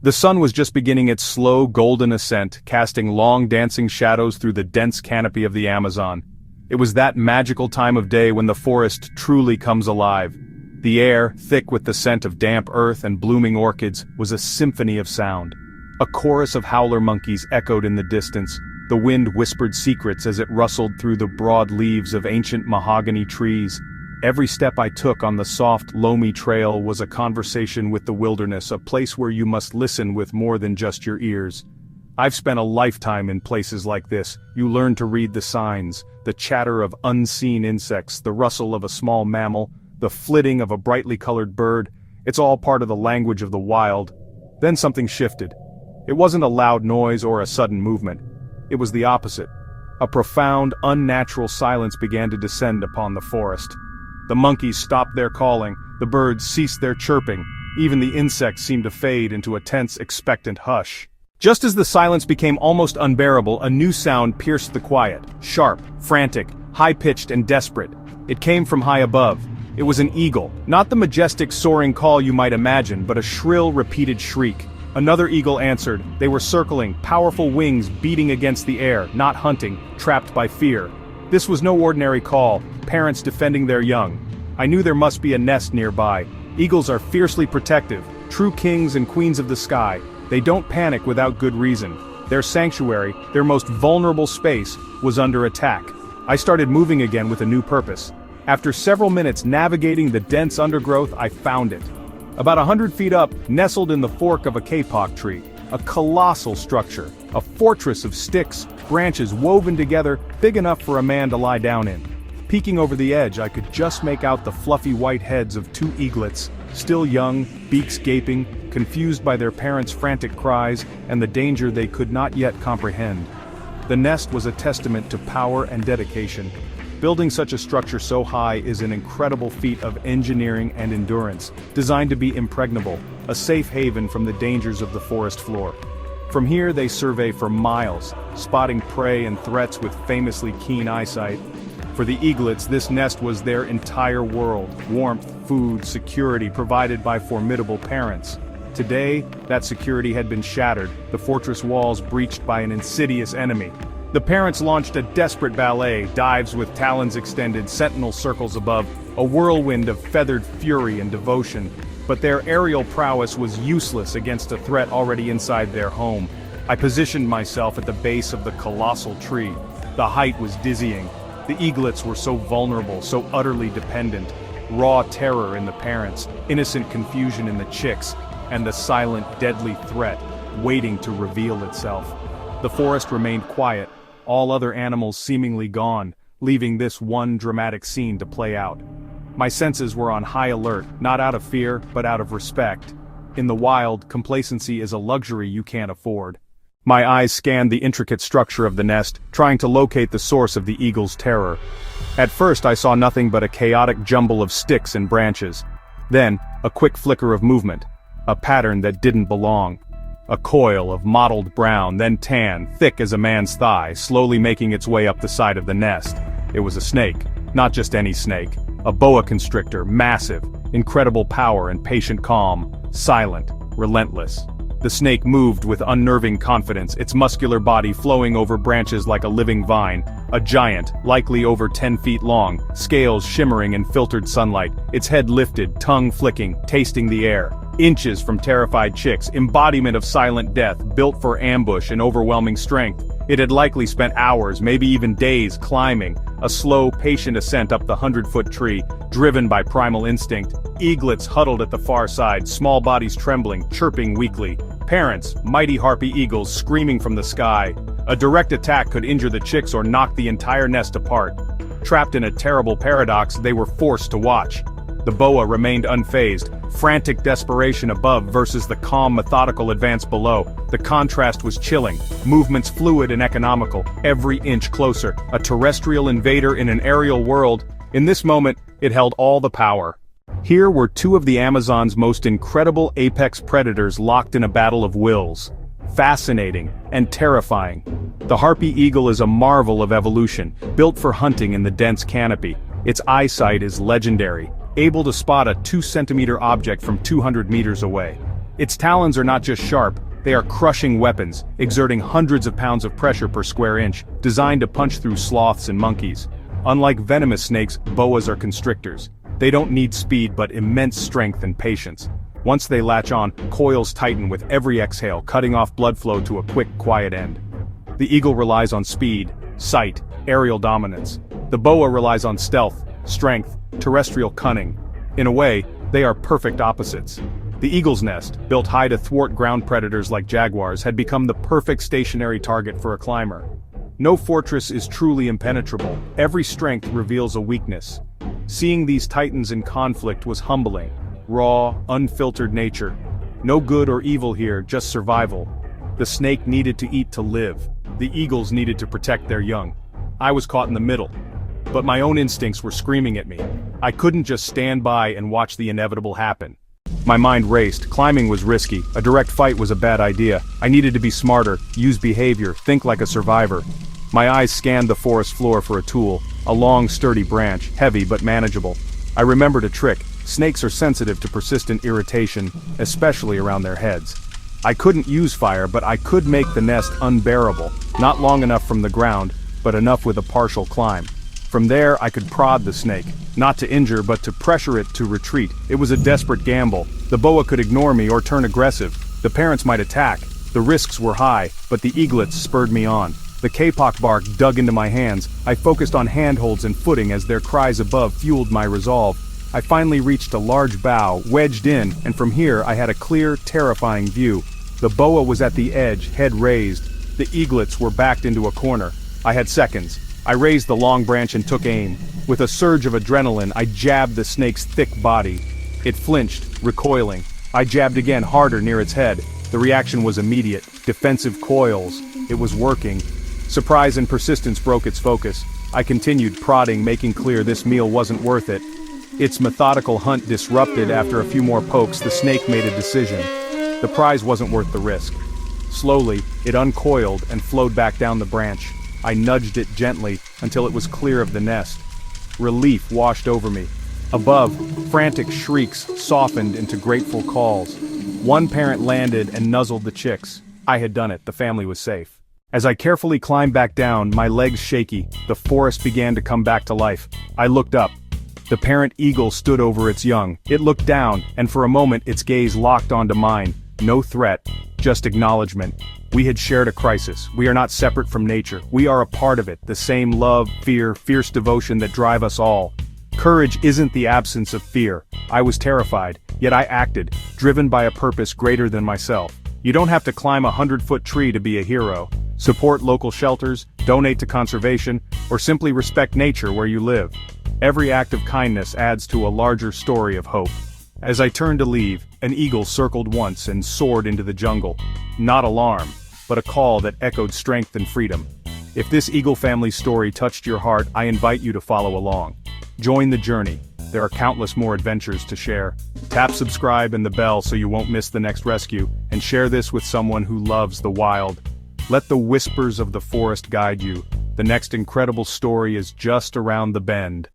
The sun was just beginning its slow golden ascent, casting long dancing shadows through the dense canopy of the Amazon. It was that magical time of day when the forest truly comes alive. The air, thick with the scent of damp earth and blooming orchids, was a symphony of sound. A chorus of howler monkeys echoed in the distance. The wind whispered secrets as it rustled through the broad leaves of ancient mahogany trees. Every step I took on the soft, loamy trail was a conversation with the wilderness, a place where you must listen with more than just your ears. I've spent a lifetime in places like this. You learn to read the signs, the chatter of unseen insects, the rustle of a small mammal, the flitting of a brightly colored bird. It's all part of the language of the wild. Then something shifted. It wasn't a loud noise or a sudden movement. It was the opposite. A profound, unnatural silence began to descend upon the forest. The monkeys stopped their calling, the birds ceased their chirping, even the insects seemed to fade into a tense, expectant hush. Just as the silence became almost unbearable, a new sound pierced the quiet, sharp, frantic, high-pitched and desperate. It came from high above. It was an eagle, not the majestic soaring call you might imagine, but a shrill, repeated shriek. Another eagle answered. They were circling, powerful wings beating against the air, not hunting, trapped by fear. This was no ordinary call, parents defending their young. I knew there must be a nest nearby. Eagles are fiercely protective, true kings and queens of the sky. They don't panic without good reason. Their sanctuary, their most vulnerable space, was under attack. I started moving again with a new purpose. After several minutes navigating the dense undergrowth, I found it. About 100 feet up, nestled in the fork of a kapok tree, a colossal structure, a fortress of sticks, branches woven together, big enough for a man to lie down in. Peeking over the edge, I could just make out the fluffy white heads of two eaglets, still young, beaks gaping, confused by their parents' frantic cries and the danger they could not yet comprehend. The nest was a testament to power and dedication. Building such a structure so high is an incredible feat of engineering and endurance, designed to be impregnable, a safe haven from the dangers of the forest floor. From here they survey for miles, spotting prey and threats with famously keen eyesight. For the eaglets, this nest was their entire world, warmth, food, security provided by formidable parents. Today, that security had been shattered, the fortress walls breached by an insidious enemy. The parents launched a desperate ballet, dives with talons extended, sentinel circles above, a whirlwind of feathered fury and devotion. But their aerial prowess was useless against a threat already inside their home. I positioned myself at the base of the colossal tree. The height was dizzying. The eaglets were so vulnerable, so utterly dependent. Raw terror in the parents, innocent confusion in the chicks, and the silent, deadly threat waiting to reveal itself. The forest remained quiet, all other animals seemingly gone, leaving this one dramatic scene to play out. My senses were on high alert, not out of fear, but out of respect. In the wild, complacency is a luxury you can't afford. My eyes scanned the intricate structure of the nest, trying to locate the source of the eagle's terror. At first I saw nothing but a chaotic jumble of sticks and branches. Then, a quick flicker of movement. A pattern that didn't belong. A coil of mottled brown, then tan, thick as a man's thigh, slowly making its way up the side of the nest. It was a snake. Not just any snake. A boa constrictor, massive, incredible power and patient calm, silent, relentless. The snake moved with unnerving confidence, its muscular body flowing over branches like a living vine. A giant, likely over 10 feet long, scales shimmering in filtered sunlight, its head lifted, tongue flicking, tasting the air. Inches from terrified chicks, embodiment of silent death, built for ambush and overwhelming strength. It had likely spent hours, maybe even days, climbing, a slow, patient ascent up the 100-foot tree, driven by primal instinct. Eaglets huddled at the far side, small bodies trembling, chirping weakly. Parents, mighty harpy eagles screaming from the sky. A direct attack could injure the chicks or knock the entire nest apart. Trapped in a terrible paradox, they were forced to watch. The boa remained unfazed, frantic desperation above versus the calm, methodical advance below. The contrast was chilling, movements fluid and economical, every inch closer, a terrestrial invader in an aerial world. In this moment, it held all the power. Here were two of the Amazon's most incredible apex predators locked in a battle of wills. Fascinating and terrifying. The harpy eagle is a marvel of evolution, built for hunting in the dense canopy. Its eyesight is legendary, able to spot a 2-centimeter object from 200 meters away. Its talons are not just sharp, they are crushing weapons, exerting hundreds of pounds of pressure per square inch, designed to punch through sloths and monkeys. Unlike venomous snakes, boas are constrictors. They don't need speed but immense strength and patience. Once they latch on, coils tighten with every exhale, cutting off blood flow to a quick, quiet end. The eagle relies on speed, sight, aerial dominance. The boa relies on stealth, strength, terrestrial cunning. In a way, they are perfect opposites. The eagle's nest, built high to thwart ground predators like jaguars, had become the perfect stationary target for a climber. No fortress is truly impenetrable. Every strength reveals a weakness. Seeing these titans in conflict was humbling. Raw, unfiltered nature. No good or evil here, just survival. The snake needed to eat to live. The eagles needed to protect their young. I was caught in the middle. But my own instincts were screaming at me. I couldn't just stand by and watch the inevitable happen. My mind raced. Climbing was risky. A direct fight was a bad idea. I needed to be smarter, use behavior, think like a survivor. My eyes scanned the forest floor for a tool, a long, sturdy branch, heavy but manageable. I remembered a trick. Snakes are sensitive to persistent irritation, especially around their heads. I couldn't use fire, but I could make the nest unbearable, not long enough from the ground, but enough with a partial climb. From there, I could prod the snake, not to injure but to pressure it to retreat. It was a desperate gamble. The boa could ignore me or turn aggressive. The parents might attack. The risks were high, but the eaglets spurred me on. The kapok bark dug into my hands. I focused on handholds and footing as their cries above fueled my resolve. I finally reached a large bough, wedged in, and from here I had a clear, terrifying view. The boa was at the edge, head raised. The eaglets were backed into a corner. I had seconds. I raised the long branch and took aim. With a surge of adrenaline, I jabbed the snake's thick body. It flinched, recoiling. I jabbed again, harder near its head. The reaction was immediate. Defensive coils. It was working. Surprise and persistence broke its focus. I continued prodding, making clear this meal wasn't worth it. Its methodical hunt disrupted. After a few more pokes, the snake made a decision. The prize wasn't worth the risk. Slowly, it uncoiled and flowed back down the branch. I nudged it gently until it was clear of the nest. Relief washed over me. Above, frantic shrieks softened into grateful calls. One parent landed and nuzzled the chicks. I had done it, the family was safe. As I carefully climbed back down, my legs shaky, the forest began to come back to life. I looked up. The parent eagle stood over its young. It looked down, and for a moment its gaze locked onto mine. No threat, just acknowledgement. We had shared a crisis. We are not separate from nature. We are a part of it, the same love, fear, fierce devotion that drive us all. Courage isn't the absence of fear. I was terrified, yet I acted, driven by a purpose greater than myself. You don't have to climb a 100-foot tree to be a hero. Support local shelters, donate to conservation, or simply respect nature where you live. Every act of kindness adds to a larger story of hope. As I turned to leave, an eagle circled once and soared into the jungle. Not alarm, but a call that echoed strength and freedom. If this eagle family story touched your heart, I invite you to follow along. Join the journey. There are countless more adventures to share. Tap subscribe and the bell so you won't miss the next rescue, and share this with someone who loves the wild. Let the whispers of the forest guide you. The next incredible story is just around the bend.